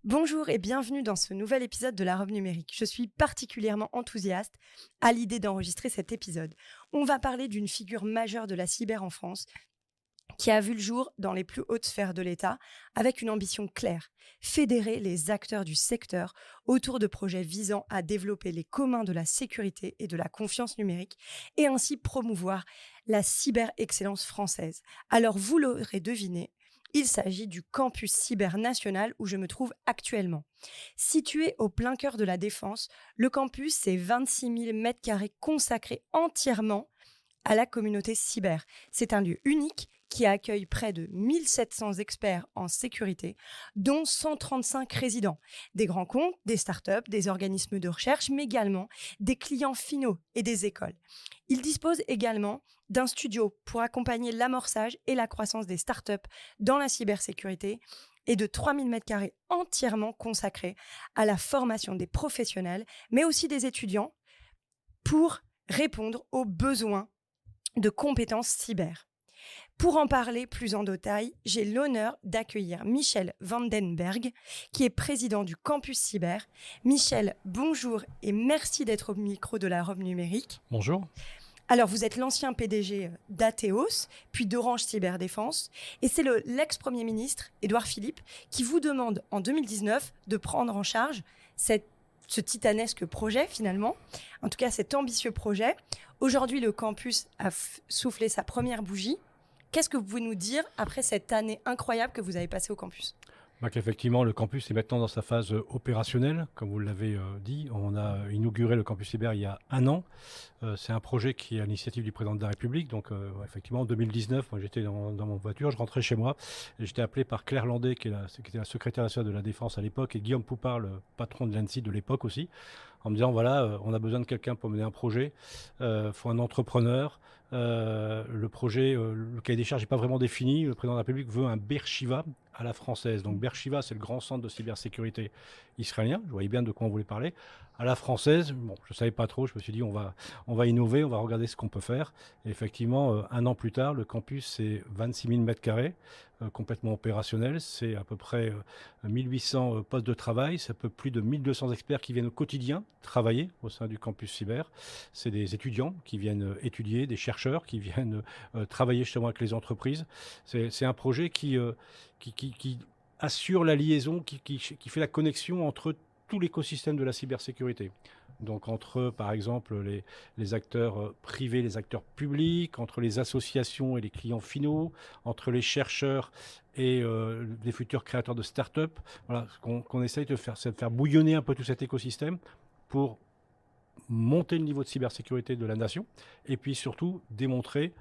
Bonjour et bienvenue dans ce nouvel épisode de la Robe numérique. Je suis particulièrement enthousiaste à l'idée d'enregistrer cet épisode. On va parler d'une figure majeure de la cyber en France qui a vu le jour dans les plus hautes sphères de l'État avec une ambition claire, fédérer les acteurs du secteur autour de projets visant à développer les communs de la sécurité et de la confiance numérique et ainsi promouvoir la cyber-excellence française. Alors vous l'aurez deviné, il s'agit du campus cyber national où je me trouve actuellement. Situé au plein cœur de la Défense, le campus, c'est 26 000 m² consacrés entièrement à la communauté cyber. C'est un lieu unique qui accueille près de 1700 experts en sécurité, dont 135 résidents, des grands comptes, des startups, des organismes de recherche, mais également des clients finaux et des écoles. Il dispose également d'un studio pour accompagner l'amorçage et la croissance des startups dans la cybersécurité et de 3000 m² entièrement consacrés à la formation des professionnels, mais aussi des étudiants pour répondre aux besoins de compétences cyber. Pour en parler plus en détail, j'ai l'honneur d'accueillir Michel Vandenberg, qui est président du Campus Cyber. Michel, bonjour et merci d'être au micro de la Robe numérique. Bonjour. Alors, vous êtes l'ancien PDG d'Atheos, puis d'Orange Cyberdéfense, et c'est l'ex-premier ministre, Édouard Philippe, qui vous demande en 2019 de prendre en charge ce titanesque projet finalement, en tout cas cet ambitieux projet. Aujourd'hui, le campus a soufflé sa première bougie. Qu'est-ce que vous pouvez nous dire après cette année incroyable que vous avez passée au campus ? Effectivement, le campus est maintenant dans sa phase opérationnelle. Comme vous l'avez dit, on a inauguré le campus cyber il y a un an. C'est un projet qui est à l'initiative du président de la République. Donc, effectivement, en 2019, moi, j'étais dans mon voiture, je rentrais chez moi et j'étais appelé par Claire Landais, qui était la secrétaire nationale de la Défense à l'époque, et Guillaume Poupard, le patron de l'ANSSI de l'époque aussi, en me disant, voilà, on a besoin de quelqu'un pour mener un projet. Faut un entrepreneur. Le projet, le cahier des charges n'est pas vraiment défini. Le président de la République veut un Beersheba à la française. Donc Beersheba, c'est le grand centre de cybersécurité israélien. Je voyais bien de quoi on voulait parler. À la française, bon, je ne savais pas trop. Je me suis dit, on va innover, on va regarder ce qu'on peut faire. Et effectivement, un an plus tard, le campus, c'est 26 000 m², complètement opérationnel. C'est à peu près 1800 postes de travail. C'est un peu plus de 1200 experts qui viennent au quotidien travailler au sein du campus cyber. C'est des étudiants qui viennent étudier, des chercheurs qui viennent travailler justement avec les entreprises. C'est un projet qui assure la liaison, qui fait la connexion entre tout l'écosystème de la cybersécurité. Donc entre, par exemple, les acteurs privés, les acteurs publics, entre les associations et les clients finaux, entre les chercheurs et les futurs créateurs de start-up. Voilà, qu'on essaye de faire, c'est de faire bouillonner un peu tout cet écosystème pour monter le niveau de cybersécurité de la nation et puis surtout démontrer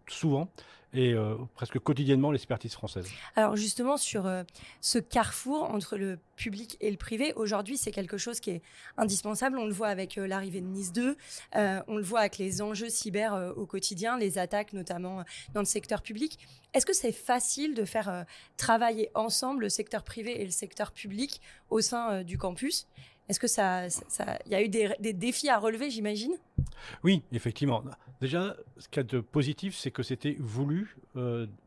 souvent et presque quotidiennement l'expertise française. Alors justement, sur ce carrefour entre le public et le privé, aujourd'hui, c'est quelque chose qui est indispensable. On le voit avec l'arrivée de Nice 2, on le voit avec les enjeux cyber au quotidien, les attaques notamment dans le secteur public. Est-ce que c'est facile de faire travailler ensemble le secteur privé et le secteur public au sein du campus ? Est-ce que y a eu des défis à relever, j'imagine ? Oui, effectivement. Déjà, ce qu'il y a de positif, c'est que c'était voulu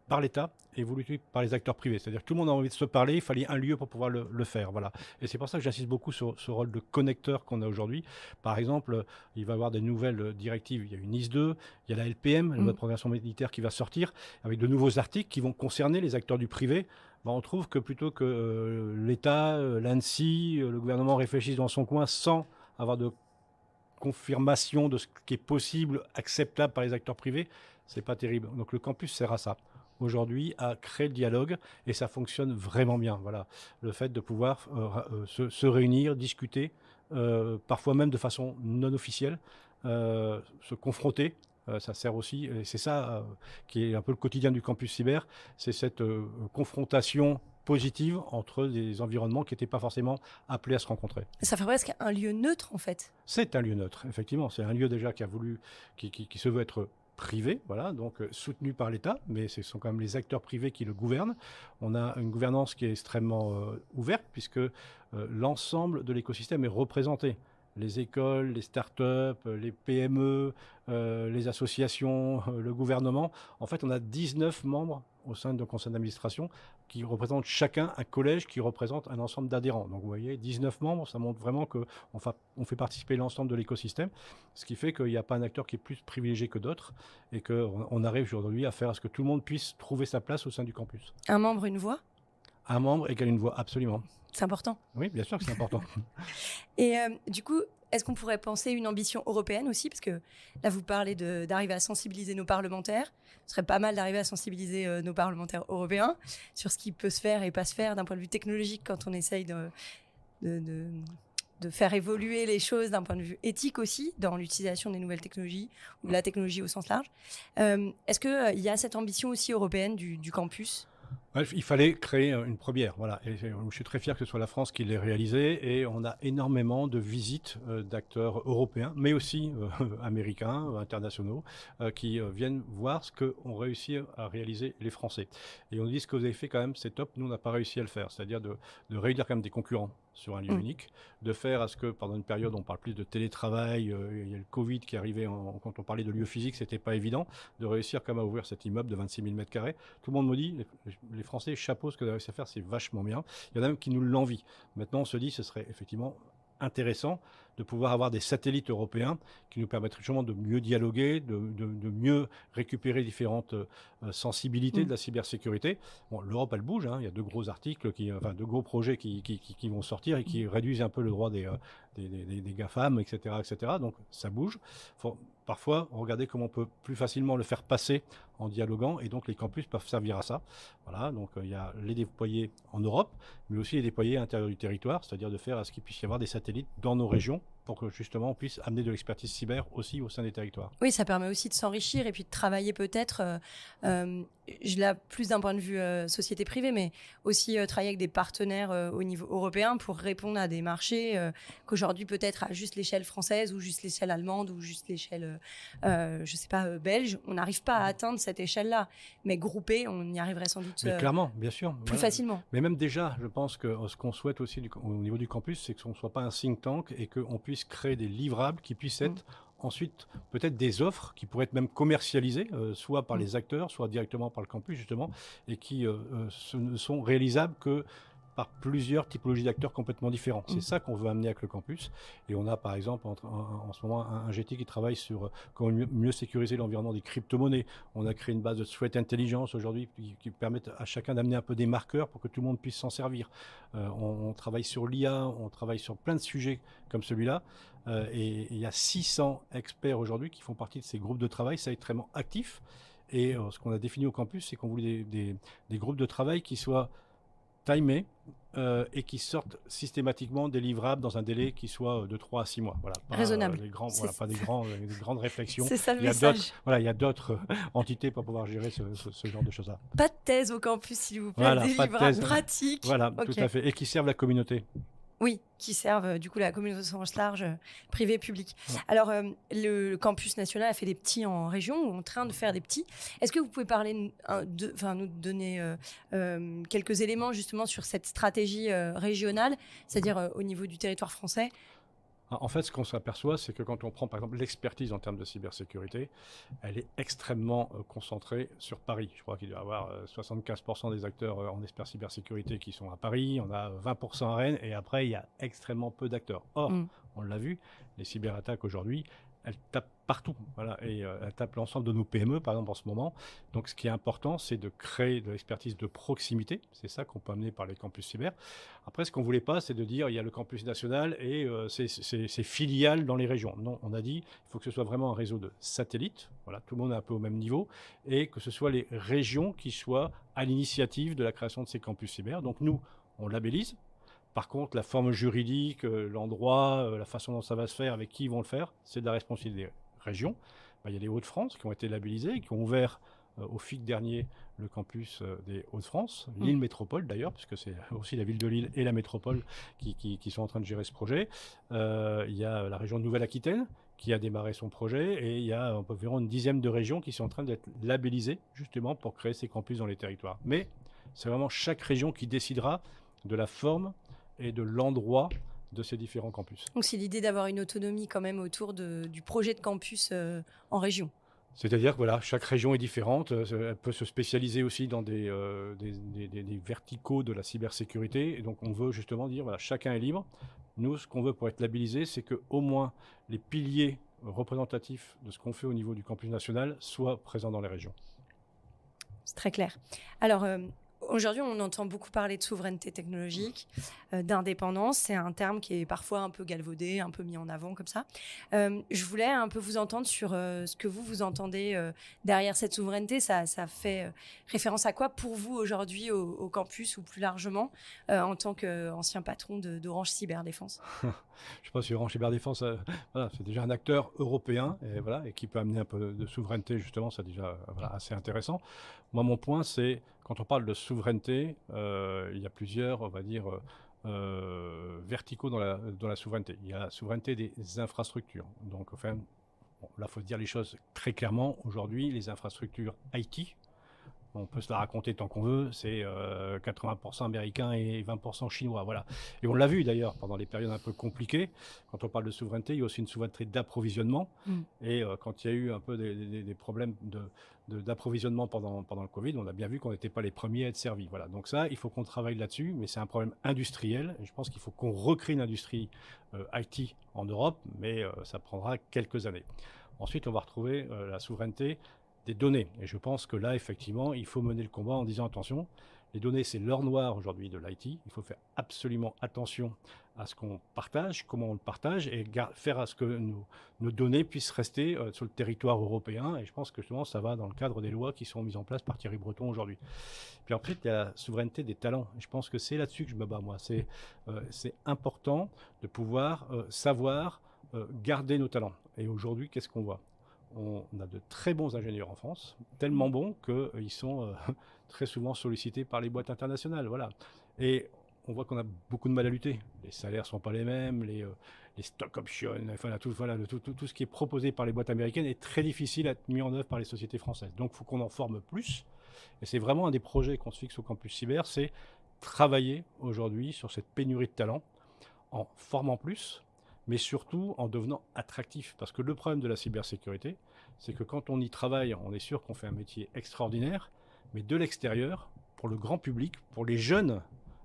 par l'État et voulu par les acteurs privés. C'est-à-dire que tout le monde a envie de se parler, il fallait un lieu pour pouvoir le faire. Voilà. Et c'est pour ça que j'insiste beaucoup sur ce rôle de connecteur qu'on a aujourd'hui. Par exemple, il va y avoir des nouvelles directives. Il y a une Nice 2, il y a la LPM, la loi de programmation militaire qui va sortir, avec de nouveaux articles qui vont concerner les acteurs du privé. On trouve que plutôt que l'État, l'ANSSI, le gouvernement réfléchissent dans son coin sans avoir de confirmation de ce qui est possible, acceptable par les acteurs privés, c'est pas terrible. Donc le campus sert à ça. Aujourd'hui, à créer le dialogue, et ça fonctionne vraiment bien. Voilà, le fait de pouvoir se réunir, discuter, parfois même de façon non officielle, se confronter. Ça sert aussi, et c'est ça qui est un peu le quotidien du campus cyber, c'est cette confrontation positive entre des environnements qui n'étaient pas forcément appelés à se rencontrer. Ça fait presque un lieu neutre en fait. C'est un lieu neutre, effectivement. C'est un lieu déjà qui se veut être privé, voilà, donc soutenu par l'État, mais ce sont quand même les acteurs privés qui le gouvernent. On a une gouvernance qui est extrêmement ouverte, puisque l'ensemble de l'écosystème est représenté. Les écoles, les startups, les PME, les associations, le gouvernement. En fait, on a 19 membres au sein de conseil d'administration qui représentent chacun un collège qui représente un ensemble d'adhérents. Donc vous voyez, 19 membres, ça montre vraiment qu'on fait participer l'ensemble de l'écosystème, ce qui fait qu'il n'y a pas un acteur qui est plus privilégié que d'autres et qu'on arrive aujourd'hui à faire à ce que tout le monde puisse trouver sa place au sein du campus. Un membre, une voix ? Un membre égale une voix, absolument. C'est important. Oui, bien sûr que c'est important. Et du coup, est-ce qu'on pourrait penser une ambition européenne aussi ? Parce que là, vous parlez d'arriver à sensibiliser nos parlementaires. Ce serait pas mal d'arriver à sensibiliser nos parlementaires européens sur ce qui peut se faire et pas se faire d'un point de vue technologique quand on essaye de faire évoluer les choses d'un point de vue éthique aussi, dans l'utilisation des nouvelles technologies ou de la technologie au sens large. Est-ce qu'il y a cette ambition aussi européenne du campus ? Il fallait créer une première, voilà. Et je suis très fier que ce soit la France qui l'ait réalisé et on a énormément de visites d'acteurs européens, mais aussi américains, internationaux, qui viennent voir ce qu'ont réussi à réaliser les Français. Et on dit ce que vous avez fait quand même, c'est top, nous on n'a pas réussi à le faire, c'est-à-dire de réunir quand même des concurrents sur un lieu unique, de faire à ce que pendant une période on parle plus de télétravail, il y a le Covid qui arrivait, quand on parlait de lieux physiques, c'était pas évident, de réussir quand même à ouvrir cet immeuble de 26 000 m². Tout le monde me dit, les Français, chapeau, ce que vous avez réussi à faire, c'est vachement bien. Il y en a même qui nous l'envient. Maintenant, on se dit, ce serait effectivement intéressant de pouvoir avoir des satellites européens qui nous permettraient justement de mieux dialoguer, de mieux récupérer différentes sensibilités de la cybersécurité. Bon, l'Europe, elle bouge, hein. Il y a deux gros articles, deux gros projets qui vont sortir et qui réduisent un peu le droit des GAFAM, etc., etc. Donc, ça bouge. Faut parfois regarder comment on peut plus facilement le faire passer en dialoguant, et donc les campus peuvent servir à ça. Voilà, donc il y a les déployer en Europe, mais aussi les déployer à l'intérieur du territoire, c'est-à-dire de faire à ce qu'il puisse y avoir des satellites dans nos régions pour que justement on puisse amener de l'expertise cyber aussi au sein des territoires. Oui, ça permet aussi de s'enrichir et puis de travailler peut-être, je l'ai plus d'un point de vue société privée, mais aussi travailler avec des partenaires au niveau européen pour répondre à des marchés qu'aujourd'hui peut-être à juste l'échelle française ou juste l'échelle allemande ou juste l'échelle, je sais pas, belge, on n'arrive pas à atteindre cette échelle-là. Mais groupé, on y arriverait sans doute clairement, bien sûr, plus facilement. Mais même déjà, je pense que ce qu'on souhaite aussi au niveau du campus, c'est qu'on ne soit pas un think tank et qu'on puisse créer des livrables qui puissent être ensuite peut-être des offres qui pourraient être même commercialisées, soit par les acteurs, soit directement par le campus justement, et qui ne sont réalisables que par plusieurs typologies d'acteurs complètement différents. C'est ça qu'on veut amener avec le campus. Et on a par exemple en ce moment un GT qui travaille sur comment mieux sécuriser l'environnement des crypto-monnaies. On a créé une base de threat intelligence aujourd'hui qui permettent à chacun d'amener un peu des marqueurs pour que tout le monde puisse s'en servir. On travaille sur l'IA, on travaille sur plein de sujets comme celui-là. Et il y a 600 experts aujourd'hui qui font partie de ces groupes de travail. C'est extrêmement actif. Et ce qu'on a défini au campus, c'est qu'on voulait des groupes de travail qui soient timés et qui sortent systématiquement des livrables dans un délai qui soit de 3 à 6 mois. Voilà, raisonnable. Pas des grandes réflexions. C'est ça le message. Il y a d'autres entités pour pouvoir gérer ce genre de choses-là. Pas de thèse au campus, s'il vous plaît. Voilà, des livrables pratiques. Voilà, tout à fait. Et qui servent la communauté. Oui, qui servent du coup la communauté au sens large, privé, public. Ouais. Alors, le campus national a fait des petits en région, ou en train de faire des petits. Est-ce que vous pouvez nous donner quelques éléments justement sur cette stratégie régionale, c'est-à-dire au niveau du territoire français ? En fait, ce qu'on s'aperçoit, c'est que quand on prend par exemple l'expertise en termes de cybersécurité, elle est extrêmement concentrée sur Paris. Je crois qu'il doit y avoir 75% des acteurs en expert cybersécurité qui sont à Paris, on a 20% à Rennes, et après il y a extrêmement peu d'acteurs. Or, on l'a vu, les cyberattaques aujourd'hui, elles tapent partout, voilà, et elles tapent l'ensemble de nos PME, par exemple, en ce moment. Donc, ce qui est important, c'est de créer de l'expertise de proximité. C'est ça qu'on peut amener par les campus cyber. Après, ce qu'on voulait pas, c'est de dire, il y a le campus national et ses filiales dans les régions. Non, on a dit, il faut que ce soit vraiment un réseau de satellites. Voilà, tout le monde est un peu au même niveau, et que ce soit les régions qui soient à l'initiative de la création de ces campus cyber. Donc, nous, on labellise. Par contre, la forme juridique, l'endroit, la façon dont ça va se faire, avec qui ils vont le faire, c'est de la responsabilité des régions. Il y a les Hauts-de-France qui ont été labellisés, qui ont ouvert au FIC dernier le campus des Hauts-de-France, Lille Métropole d'ailleurs, puisque c'est aussi la ville de Lille et la métropole qui sont en train de gérer ce projet. Il y a la région de Nouvelle-Aquitaine qui a démarré son projet, et il y a environ une dizaine de régions qui sont en train d'être labellisées justement pour créer ces campus dans les territoires. Mais c'est vraiment chaque région qui décidera de la forme et de l'endroit de ces différents campus. Donc c'est l'idée d'avoir une autonomie quand même autour du projet de campus en région. C'est-à-dire que voilà, chaque région est différente, elle peut se spécialiser aussi dans des verticaux de la cybersécurité. Et donc on veut justement dire, voilà, chacun est libre. Nous, ce qu'on veut pour être labellisé, c'est qu'au moins les piliers représentatifs de ce qu'on fait au niveau du campus national soient présents dans les régions. C'est très clair. Alors, aujourd'hui, on entend beaucoup parler de souveraineté technologique, d'indépendance. C'est un terme qui est parfois un peu galvaudé, un peu mis en avant comme ça. Je voulais un peu vous entendre sur ce que vous entendez derrière cette souveraineté. Ça fait référence à quoi pour vous aujourd'hui au campus ou plus largement en tant qu'ancien patron d'Orange Cyberdéfense? Je pense que Orange Cyberdéfense, voilà, c'est déjà un acteur européen et, voilà, et qui peut amener un peu de souveraineté, justement, c'est déjà voilà, assez intéressant. Moi, mon point, c'est quand on parle de souveraineté, il y a plusieurs, on va dire, verticaux dans la souveraineté. Il y a la souveraineté des infrastructures. Donc, enfin, bon, là, il faut dire les choses très clairement. Aujourd'hui, les infrastructures IT, on peut se la raconter tant qu'on veut, c'est 80% américain et 20% chinois. Voilà. Et on l'a vu d'ailleurs pendant les périodes un peu compliquées. Quand on parle de souveraineté, il y a aussi une souveraineté d'approvisionnement. Et quand il y a eu un peu des problèmes d'approvisionnement pendant le Covid, on a bien vu qu'on n'était pas les premiers à être servis. Voilà. Donc ça, il faut qu'on travaille là-dessus, mais c'est un problème industriel. Et je pense qu'il faut qu'on recrée une industrie IT en Europe, mais ça prendra quelques années. Ensuite, on va retrouver la souveraineté des données. Et je pense que là, effectivement, il faut mener le combat en disant attention, les données, c'est l'or noir aujourd'hui de l'IT. Il faut faire absolument attention à ce qu'on partage, comment on le partage, et faire à ce que nos données puissent rester sur le territoire européen. Et je pense que justement, ça va dans le cadre des lois qui sont mises en place par Thierry Breton aujourd'hui. Puis ensuite, il y a la souveraineté des talents. Et je pense que c'est là-dessus que je me bats, moi. C'est important de pouvoir savoir garder nos talents. Et aujourd'hui, qu'est-ce qu'on voit ? On a de très bons ingénieurs en France, tellement bons qu'ils sont très souvent sollicités par les boîtes internationales. Voilà. Et on voit qu'on a beaucoup de mal à lutter. Les salaires ne sont pas les mêmes, les stock options, enfin, tout ce qui est proposé par les boîtes américaines est très difficile à être mis en œuvre par les sociétés françaises. Donc il faut qu'on en forme plus. Et c'est vraiment un des projets qu'on se fixe au campus cyber, c'est travailler aujourd'hui sur cette pénurie de talents en formant plus, mais surtout en devenant attractif. Parce que le problème de la cybersécurité, c'est que quand on y travaille, on est sûr qu'on fait un métier extraordinaire, mais de l'extérieur, pour le grand public, pour les jeunes,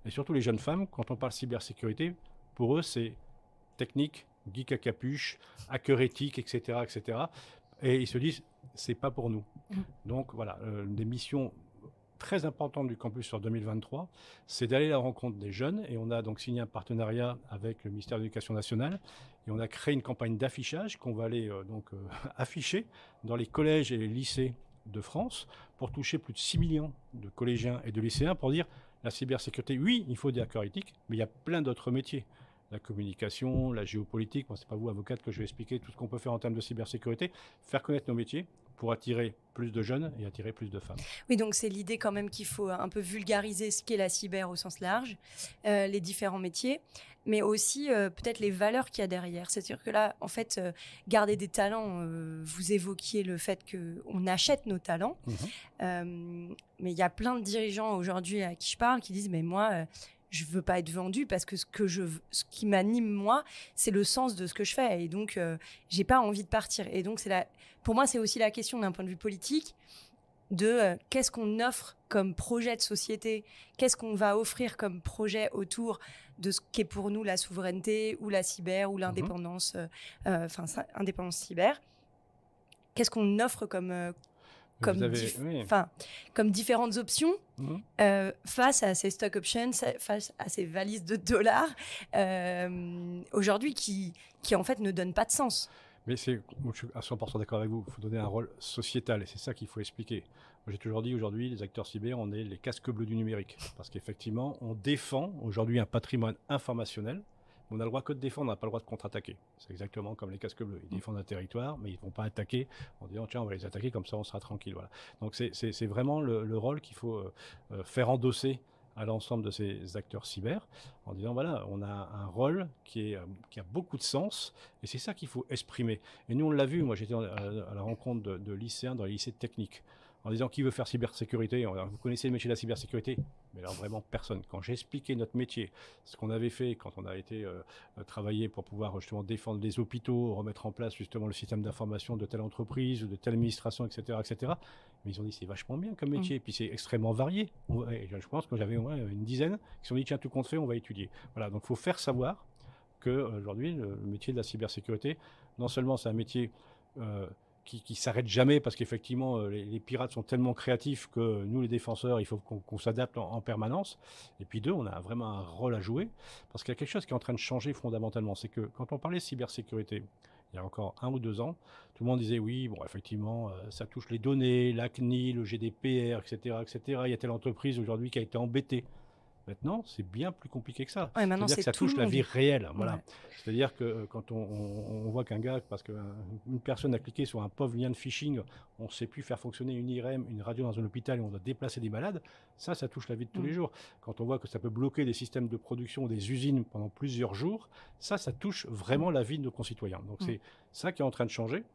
et surtout les jeunes femmes, quand on parle cybersécurité, pour eux, c'est technique, geek à capuche, hacker éthique, etc., etc. Et ils se disent, c'est pas pour nous. Donc voilà, des missions très importante du campus sur 2023, c'est d'aller à la rencontre des jeunes. Et on a donc signé un partenariat avec le ministère de l'Éducation nationale. Et on a créé une campagne d'affichage qu'on va aller afficher dans les collèges et les lycées de France pour toucher plus de 6 millions de collégiens et de lycéens pour dire la cybersécurité, oui, il faut des hackers éthiques, mais il y a plein d'autres métiers. La communication, la géopolitique, moi, c'est pas vous, avocate, que je vais expliquer tout ce qu'on peut faire en termes de cybersécurité, faire connaître nos métiers pour attirer plus de jeunes et attirer plus de femmes. Oui, donc c'est l'idée quand même qu'il faut un peu vulgariser ce qu'est la cyber au sens large, les différents métiers, mais aussi peut-être les valeurs qu'il y a derrière. C'est-à-dire que là, en fait, garder des talents, vous évoquiez le fait qu'on achète nos talents, mais il y a plein de dirigeants aujourd'hui à qui je parle qui disent « mais moi… je veux pas être vendu parce que ce qui m'anime moi, c'est le sens de ce que je fais et donc j'ai pas envie de partir. Et donc pour moi, c'est aussi la question d'un point de vue politique de qu'est-ce qu'on offre comme projet de société, qu'est-ce qu'on va offrir comme projet autour de ce qu'est pour nous la souveraineté ou la cyber ou l'indépendance, indépendance cyber. Qu'est-ce qu'on offre comme différentes options face à ces stock options, face à ces valises de dollars aujourd'hui qui en fait ne donnent pas de sens. Mais je suis à 100% d'accord avec vous, il faut donner un rôle sociétal et c'est ça qu'il faut expliquer. Moi, j'ai toujours dit aujourd'hui, les acteurs cyber, on est les casques bleus du numérique parce qu'effectivement, on défend aujourd'hui un patrimoine informationnel. On a le droit que de défendre, on n'a pas le droit de contre-attaquer. C'est exactement comme les casques bleus. Ils défendent un territoire, mais ils ne vont pas attaquer en disant tiens, on va les attaquer, comme ça on sera tranquille. Voilà. Donc c'est vraiment le rôle qu'il faut faire endosser à l'ensemble de ces acteurs cyber, en disant voilà, on a un rôle qui a beaucoup de sens, et c'est ça qu'il faut exprimer. Et nous, on l'a vu, moi j'étais à la rencontre de lycéens dans les lycées techniques. en disant qui veut faire cybersécurité. Vous connaissez le métier de la cybersécurité? Mais alors vraiment personne. Quand j'ai expliqué notre métier, ce qu'on avait fait quand on a été travailler pour pouvoir justement défendre les hôpitaux, remettre en place justement le système d'information de telle entreprise ou de telle administration, etc., etc. Mais ils ont dit c'est vachement bien comme métier, et puis c'est extrêmement varié. Je pense que j'avais une dizaine qui se sont dit tiens tout compte fait, on va étudier. Voilà, donc il faut faire savoir qu'aujourd'hui le métier de la cybersécurité, non seulement c'est un métier qui s'arrête jamais parce qu'effectivement les pirates sont tellement créatifs que nous les défenseurs il faut qu'on s'adapte en permanence, et puis on a vraiment un rôle à jouer parce qu'il y a quelque chose qui est en train de changer fondamentalement. C'est que quand on parlait de cybersécurité il y a encore 1 ou 2 ans, tout le monde disait oui, bon effectivement ça touche les données, la CNIL, le GDPR, etc., etc. Il y a telle entreprise aujourd'hui qui a été embêtée. Maintenant, c'est bien plus compliqué que ça. Ouais, maintenant, c'est-à-dire que ça touche la vie réelle. Voilà. Ouais. C'est-à-dire que quand on voit qu'un gars, parce qu'une personne a cliqué sur un pauvre lien de phishing, on ne sait plus faire fonctionner une IRM, une radio dans un hôpital, et on doit déplacer des malades, ça touche la vie de tous les jours. Quand on voit que ça peut bloquer des systèmes de production, des usines pendant plusieurs jours, ça touche vraiment la vie de nos concitoyens. Donc c'est ça qui est en train de changer,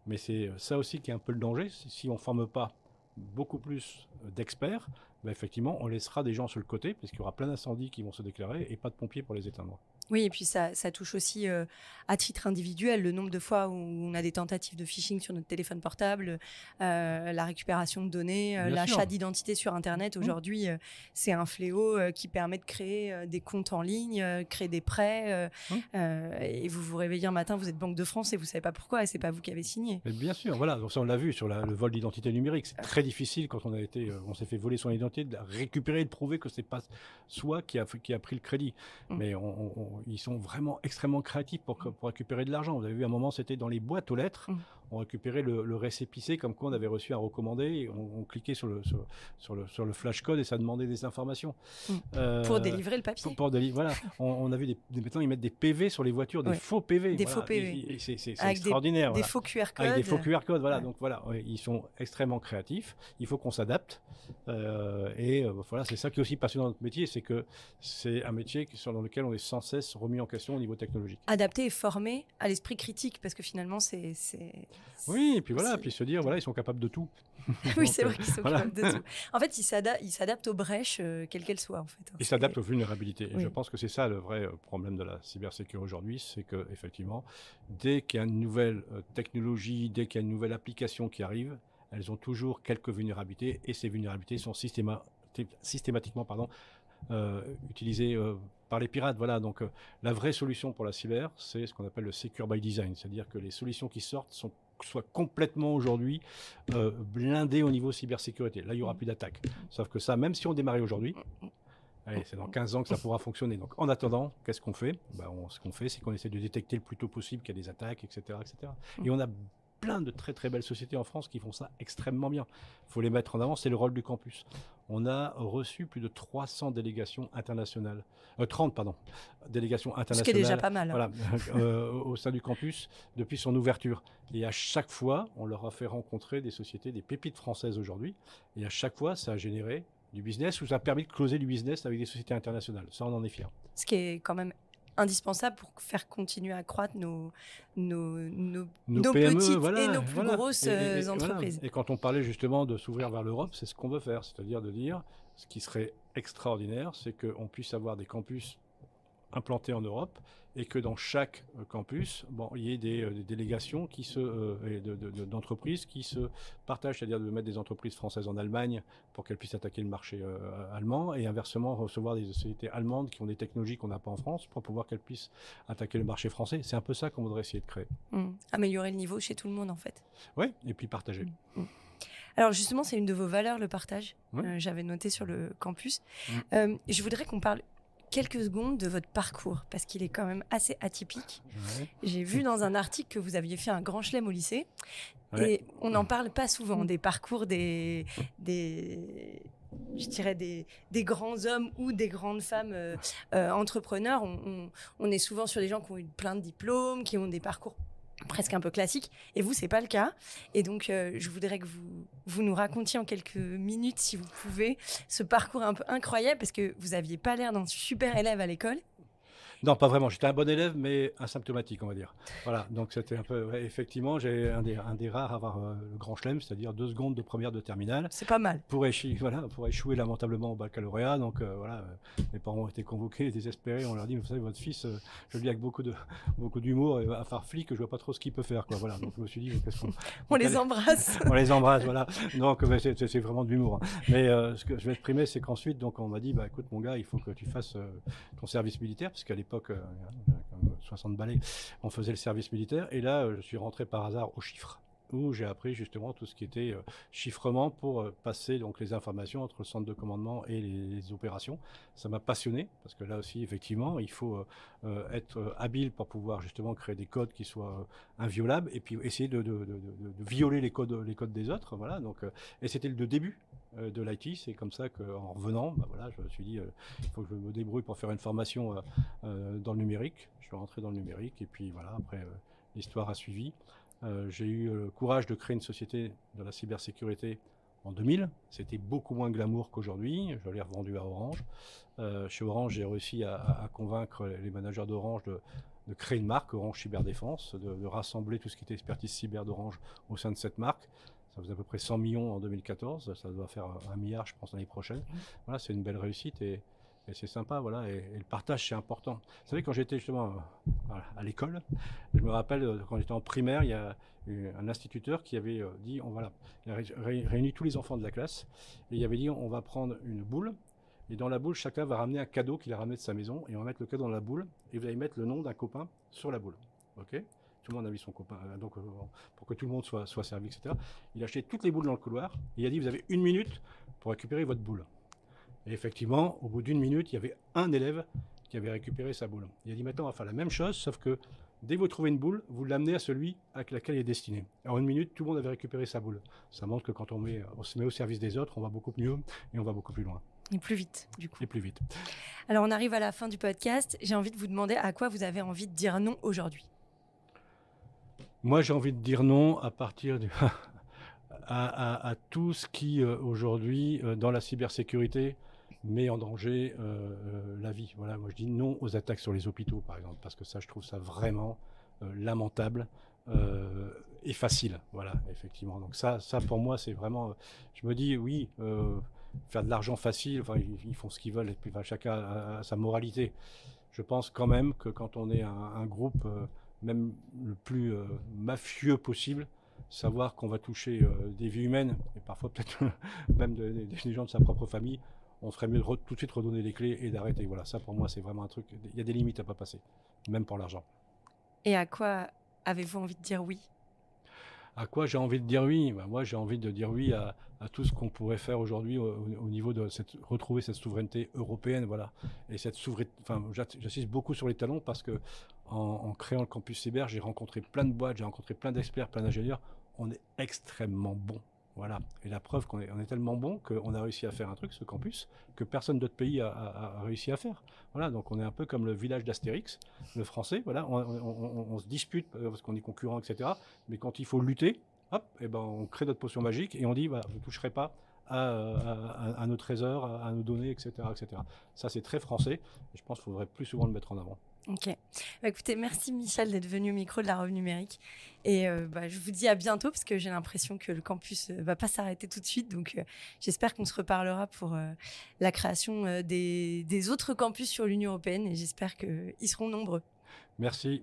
mais c'est ça aussi qui est un peu le danger. Si on ne forme pas beaucoup plus d'experts, effectivement, on laissera des gens sur le côté, parce qu'il y aura plein d'incendies qui vont se déclarer et pas de pompiers pour les éteindre. Oui, et puis ça touche aussi à titre individuel le nombre de fois où on a des tentatives de phishing sur notre téléphone portable, la récupération de données, l'achat d'identité sur Internet. Aujourd'hui, c'est un fléau qui permet de créer des comptes en ligne, créer des prêts. Et vous vous réveillez un matin, vous êtes Banque de France et vous ne savez pas pourquoi, et ce n'est pas vous qui avez signé. Mais bien sûr, voilà. Donc ça, on l'a vu sur le vol d'identité numérique. C'est très difficile quand on s'est fait voler son identité, de la récupérer et de prouver que ce n'est pas soi qui a pris le crédit. Mais ils sont vraiment extrêmement créatifs pour récupérer de l'argent. Vous avez vu, à un moment, c'était dans les boîtes aux lettres. On récupérait le récépissé comme quoi on avait reçu un recommandé. Et on cliquait sur le flash code et ça demandait des informations. Pour délivrer le papier. Voilà. On a vu maintenant, ils mettent des PV sur les voitures, des faux PV. Des faux PV. C'est extraordinaire. Des faux QR codes. Avec des faux QR codes, voilà. Donc voilà, ils sont extrêmement créatifs. Il faut qu'on s'adapte. Voilà, c'est ça qui est aussi passionnant dans notre métier, c'est que c'est un métier dans lequel on est sans cesse remis en question au niveau technologique. Adapté et formé à l'esprit critique, parce que finalement, c'est... Oui, et puis voilà, puis se dire, voilà, ils sont capables de tout. Oui, c'est vrai qu'ils sont capables de tout. En fait, ils s'adaptent aux brèches, quelles qu'elles soient, en fait. Ils s'adaptent aux vulnérabilités. Et je pense que c'est ça le vrai problème de la cybersécurité aujourd'hui, c'est qu'effectivement, dès qu'il y a une nouvelle technologie, dès qu'il y a une nouvelle application qui arrive, elles ont toujours quelques vulnérabilités, et ces vulnérabilités sont systématiquement utilisées par les pirates. Voilà, donc la vraie solution pour la cyber, c'est ce qu'on appelle le secure by design, c'est-à-dire que les solutions qui sortent soient complètement aujourd'hui blindées au niveau cybersécurité. Là, il n'y aura plus d'attaque. Sauf que ça, même si on démarrait aujourd'hui, c'est dans 15 ans que ça pourra fonctionner. Donc en attendant, qu'est-ce qu'on fait? Ce qu'on fait, c'est qu'on essaie de détecter le plus tôt possible qu'il y a des attaques, etc. etc. Et on a plein de très très belles sociétés en France qui font ça extrêmement bien. Il faut les mettre en avant, c'est le rôle du campus. On a reçu plus de 300 délégations internationales, 30 délégations internationales. Ce qui est déjà pas mal. Voilà, au sein du campus depuis son ouverture. Et à chaque fois, on leur a fait rencontrer des sociétés, des pépites françaises aujourd'hui. Et à chaque fois, ça a généré du business ou ça a permis de closer du business avec des sociétés internationales. Ça, on en est fiers. Ce qui est quand même indispensable pour faire continuer à croître nos PME, petites et nos plus grosses entreprises. Voilà. Et quand on parlait justement de s'ouvrir vers l'Europe, c'est ce qu'on veut faire. C'est-à-dire de dire, ce qui serait extraordinaire, c'est qu'on puisse avoir des campus implantés en Europe et que dans chaque campus, il y ait des délégations d'entreprises qui se partagent, c'est-à-dire de mettre des entreprises françaises en Allemagne pour qu'elles puissent attaquer le marché allemand et inversement recevoir des sociétés allemandes qui ont des technologies qu'on n'a pas en France pour pouvoir qu'elles puissent attaquer le marché français. C'est un peu ça qu'on voudrait essayer de créer. Améliorer le niveau chez tout le monde en fait. Oui, et puis partager. Alors justement, c'est une de vos valeurs, le partage. J'avais noté sur le campus. Je voudrais qu'on parle quelques secondes de votre parcours, parce qu'il est quand même assez atypique. J'ai vu dans un article que vous aviez fait un grand chelem au lycée, et on n'en parle pas souvent, des parcours des grands hommes ou des grandes femmes entrepreneurs. On est souvent sur des gens qui ont eu plein de diplômes, qui ont des parcours presque un peu classique, et vous, c'est pas le cas. Et donc, je voudrais que vous nous racontiez en quelques minutes, si vous pouvez, ce parcours un peu incroyable, parce que vous aviez pas l'air d'un super élève à l'école. Non, pas vraiment. J'étais un bon élève, mais asymptomatique, on va dire. Voilà, donc c'était un peu... ouais, effectivement, j'ai un des rares à avoir le grand chelem, c'est-à-dire 2 secondes de première de terminale. C'est pas mal. Voilà, pour échouer lamentablement au baccalauréat. Donc voilà, mes parents ont été convoqués, désespérés. On leur dit, vous savez, votre fils, je le dis avec beaucoup d'humour, à part flic, je vois pas trop ce qu'il peut faire. Quoi. Voilà, donc je me suis dit, qu'est-ce qu'on... On les embrasse. On les embrasse, voilà. Donc c'est vraiment de l'humour. Hein. Mais ce que je vais exprimer, c'est qu'ensuite, donc on m'a dit, bah écoute mon gars, il faut que tu fasses ton service militaire, parce qu'à l'époque, 60 balais, on faisait le service militaire. Et là, je suis rentré par hasard aux chiffres, où j'ai appris justement tout ce qui était chiffrement pour passer donc les informations entre le centre de commandement et les opérations. Ça m'a passionné parce que là aussi effectivement il faut être habile pour pouvoir justement créer des codes qui soient inviolables et puis essayer de violer les codes des autres. Voilà, donc et c'était le début de l'IT. C'est comme ça qu'en revenant, bah voilà, je me suis dit il faut que je me débrouille pour faire une formation dans le numérique. Je suis rentré dans le numérique et puis voilà, après l'histoire a suivi. J'ai eu le courage de créer une société de la cybersécurité en 2000. C'était beaucoup moins glamour qu'aujourd'hui. Je l'ai revendu à Orange. Chez Orange, j'ai réussi à convaincre les managers d'Orange de créer une marque, Orange Cyberdéfense, de rassembler tout ce qui était expertise cyber d'Orange au sein de cette marque. Ça faisait à peu près 100 millions en 2014. Ça doit faire 1 milliard, je pense, l'année prochaine. Voilà, c'est une belle réussite et c'est sympa, voilà, et le partage, c'est important. Vous savez, quand j'étais justement à l'école, je me rappelle, quand j'étais en primaire, il y a un instituteur qui avait dit, il a réuni tous les enfants de la classe, et il avait dit, on va prendre une boule, et dans la boule, chacun va ramener un cadeau qu'il a ramené de sa maison, et on va mettre le cadeau dans la boule, et vous allez mettre le nom d'un copain sur la boule. Ok ? Tout le monde a mis son copain, donc pour que tout le monde soit servi, etc. Il a acheté toutes les boules dans le couloir, et il a dit, vous avez 1 minute pour récupérer votre boule. Et effectivement, au bout d'1 minute, il y avait un élève qui avait récupéré sa boule. Il a dit maintenant, on va faire la même chose, sauf que dès que vous trouvez une boule, vous l'amenez à celui à laquelle il est destiné. En 1 minute, tout le monde avait récupéré sa boule. Ça montre que quand on se met au service des autres, on va beaucoup mieux et on va beaucoup plus loin. Et plus vite, du coup. Et plus vite. Alors, on arrive à la fin du podcast. J'ai envie de vous demander à quoi vous avez envie de dire non aujourd'hui. Moi, j'ai envie de dire non à partir à tout ce qui, aujourd'hui, dans la cybersécurité, met en danger la vie. Voilà, moi je dis non aux attaques sur les hôpitaux, par exemple, parce que ça, je trouve ça vraiment lamentable et facile. Voilà, effectivement. Donc ça pour moi, c'est vraiment. Je me dis oui, faire de l'argent facile. Enfin, ils font ce qu'ils veulent et puis chacun a sa moralité. Je pense quand même que quand on est un groupe, même le plus mafieux possible, savoir qu'on va toucher des vies humaines et parfois peut-être même des gens de sa propre famille. On ferait mieux de tout de suite redonner les clés et d'arrêter. Voilà, ça pour moi c'est vraiment un truc, il y a des limites à pas passer, même pour l'argent. Et à quoi avez-vous envie de dire oui ? À quoi j'ai envie de dire oui ? Moi j'ai envie de dire oui à tout ce qu'on pourrait faire aujourd'hui au niveau de retrouver cette souveraineté européenne, voilà. Et cette souveraineté, enfin j'insiste beaucoup sur les talents parce que en créant le campus cyber, j'ai rencontré plein de boîtes, j'ai rencontré plein d'experts, plein d'ingénieurs, on est extrêmement bons. Voilà. Et la preuve qu'on est tellement bon qu'on a réussi à faire un truc, ce campus, que personne d'autre pays a réussi à faire. Voilà. Donc on est un peu comme le village d'Astérix, le français. Voilà. On se dispute parce qu'on est concurrents, etc. Mais quand il faut lutter, hop, et ben on crée notre potion magique et on dit, vous ne toucherez pas à nos trésors, à nos données, etc., etc. Ça c'est très français. Et je pense qu'il faudrait plus souvent le mettre en avant. Ok. Écoutez, merci Michel d'être venu au micro de la Revue Numérique. Et je vous dis à bientôt parce que j'ai l'impression que le campus va pas s'arrêter tout de suite. Donc j'espère qu'on se reparlera pour la création des autres campus sur l'Union européenne et j'espère qu'ils seront nombreux. Merci.